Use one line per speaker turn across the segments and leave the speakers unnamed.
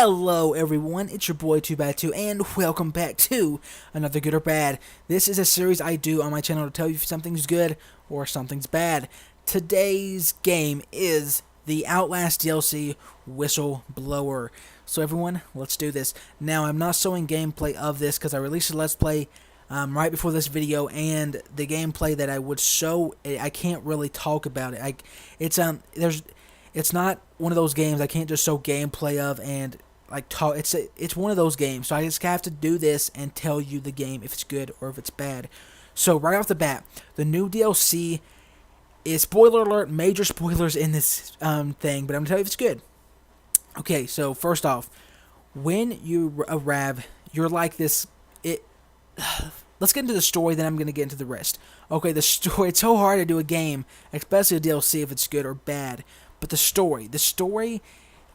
Hello everyone, it's your boy 2bad2 and welcome back to another Good or Bad. This is a series I do on my channel to tell you if something's good or something's bad. Today's game is the Outlast DLC Whistleblower. So everyone, let's do this. Now I'm not showing gameplay of this because I released a Let's Play right before this video, and the gameplay that I would show, I can't really talk about it. It's not one of those games I can't just show gameplay of and like talk. It's one of those games, so I just have to do this and tell you the game if it's good or if it's bad. So right off the bat, the new DLC is, spoiler alert, major spoilers in this thing, but I'm gonna tell you if it's good. Okay, so first off, when you arrive, you're like this. Let's get into the story, then I'm gonna get into the rest. Okay, the story. It's so hard to do a game, especially a DLC, if it's good or bad. But the story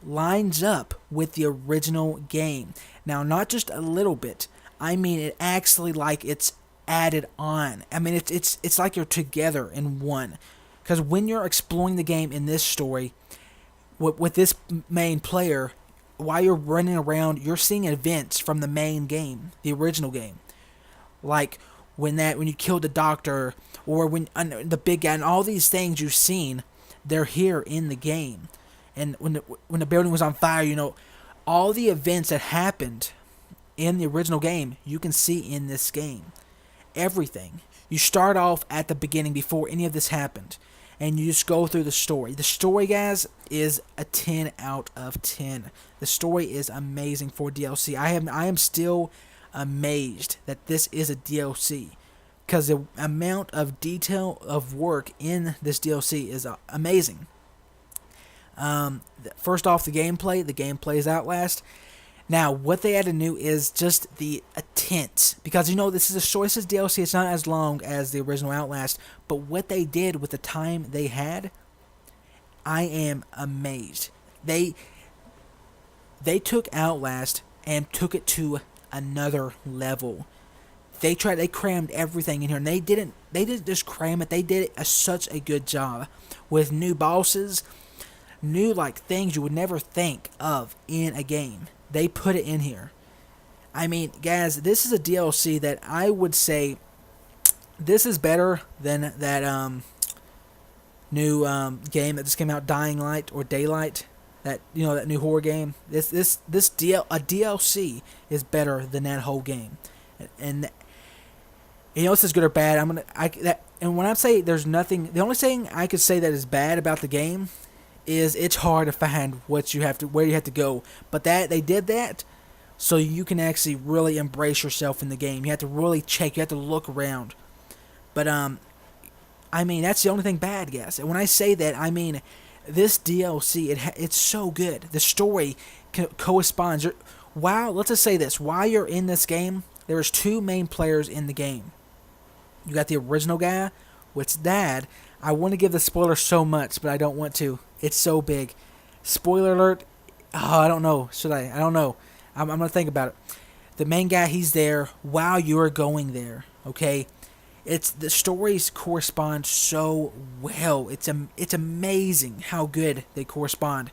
lines up with the original game. Now, not just a little bit. I mean, it actually like it's added on. I mean, it's like you're together in one. Because when you're exploring the game in this story, with this main player, while you're running around, you're seeing events from the main game, the original game. Like when you killed the doctor, or when the big guy, and all these things you've seen. They're here in the game. And when the building was on fire, you know, all the events that happened in the original game, you can see in this game. Everything. You start off at the beginning before any of this happened, and you just go through the story. The story, guys, is a 10 out of 10. The story is amazing for DLC. I am still amazed that this is a DLC. Because the amount of detail of work in this DLC is amazing. First off, the gameplay. The gameplay is Outlast. Now, what they added new is just the tint. Because, you know, this is a story. This is DLC. It's not as long as the original Outlast. But what they did with the time they had, I am amazed. They took Outlast and took it to another level. They crammed everything in here, and they didn't just cram it. They did such a good job with new bosses, new like things you would never think of in a game. They put it in here. I mean, guys, this is a DLC that I would say this is better than that new game that just came out, Dying Light or Daylight. That, you know, that new horror game. A DLC is better than that whole game, and. You know, this is good or bad. And when I say there's nothing, the only thing I could say that is bad about the game is it's hard to find where you have to go. But they did that so you can actually really embrace yourself in the game. You have to really check. You have to look around. But I mean, that's the only thing bad, guys. And when I say that, I mean this DLC. It's so good. The story corresponds. Wow, let's just say this: while you're in this game, there's two main players in the game. You got the original guy, which Dad. I want to give the spoiler so much, but I don't want to. It's so big. Spoiler alert. Oh, I don't know. Should I? I don't know. I'm going to think about it. The main guy, he's there while you're going there, okay? The stories correspond so well. It's amazing how good they correspond.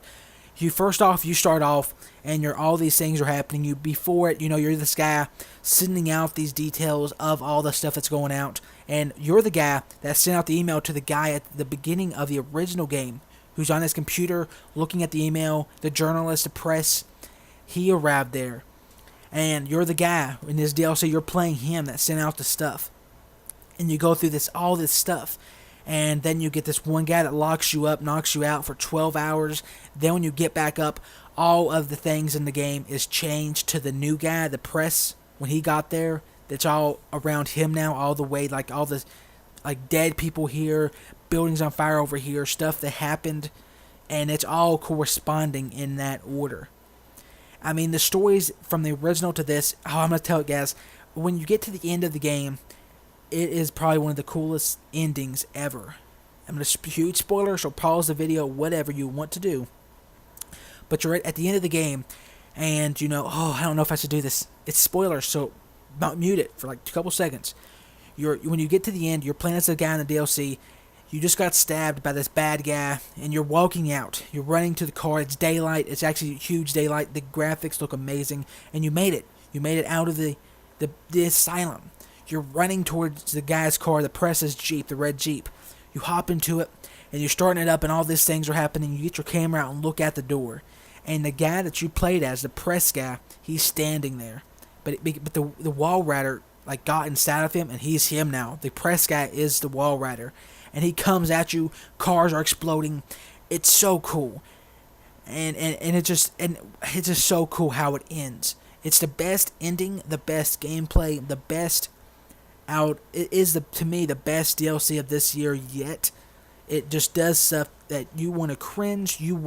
You start off, and all these things are happening. Before it, you know, you're this guy sending out these details of all the stuff that's going out, and you're the guy that sent out the email to the guy at the beginning of the original game, who's on his computer looking at the email. The journalist, the press, he arrived there, and you're the guy in this DLC. You're playing him that sent out the stuff, and you go through all this stuff. And then you get this one guy that locks you up, knocks you out for 12 hours. Then when you get back up, all of the things in the game is changed to the new guy, the press, when he got there. That's all around him now, all the way, like all the dead people here, buildings on fire over here, stuff that happened. And it's all corresponding in that order. I mean, the stories from the original to this, I'm going to tell it, guys, when you get to the end of the game, it is probably one of the coolest endings ever. I'm going to huge spoiler, so pause the video, whatever you want to do. But you're at the end of the game, and you know, oh, I don't know if I should do this. It's spoilers, so mute it for like a couple seconds. When you get to the end, you're playing as a guy in the DLC. You just got stabbed by this bad guy, and you're walking out. You're running to the car. It's daylight. It's actually huge daylight. The graphics look amazing, and you made it. You made it out of the asylum. You're running towards the guy's car, the press's Jeep, the red Jeep. You hop into it, and you're starting it up, and all these things are happening. You get your camera out and look at the door. And the guy that you played as, the press guy, he's standing there. But the wall rider like got inside of him, and he's him now. The press guy is the wall rider. And he comes at you, cars are exploding. It's so cool. And it's just so cool how it ends. It's the best ending, the best gameplay, the best out. It is to me the best DLC of this year yet. It just does stuff that you want to cringe. You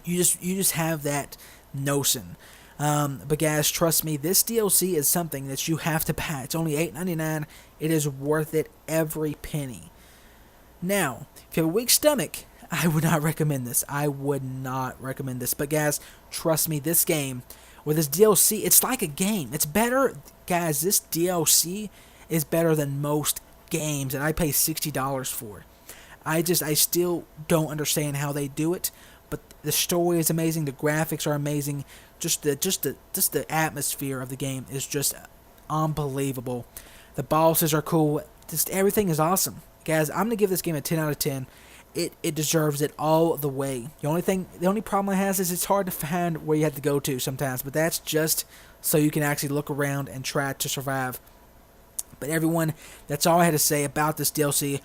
just have that notion. But guys, trust me, this DLC is something that you have to buy. It's only $8.99. It is worth it every penny. Now, if you have a weak stomach, I would not recommend this. I would not recommend this. But guys, trust me, this game, or this DLC, it's like a game. It's better, guys, this DLC is better than most games that I pay $60 for. I still don't understand how they do it, but the story is amazing, the graphics are amazing, just the atmosphere of the game is just unbelievable. The bosses are cool, just everything is awesome. Guys, I'm gonna give this game a 10 out of 10. It deserves it all the way. The only problem it has is it's hard to find where you have to go to sometimes, but that's just so you can actually look around and try to survive. But everyone, that's all I had to say about this DLC,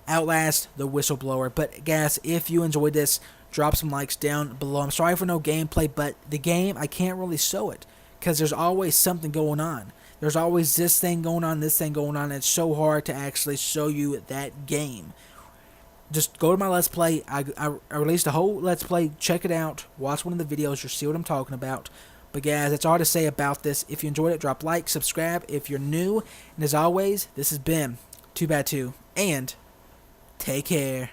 Outlast, the Whistleblower. But guys, if you enjoyed this, drop some likes down below. I'm sorry for no gameplay, but the game, I can't really show it because there's always something going on. There's always this thing going on, this thing going on, and it's so hard to actually show you that game. Just go to my Let's Play. I released a whole Let's Play. Check it out. Watch one of the videos. You'll see what I'm talking about. But guys, that's all to say about this. If you enjoyed it, drop like, subscribe if you're new. And as always, this has been 2x2. And take care.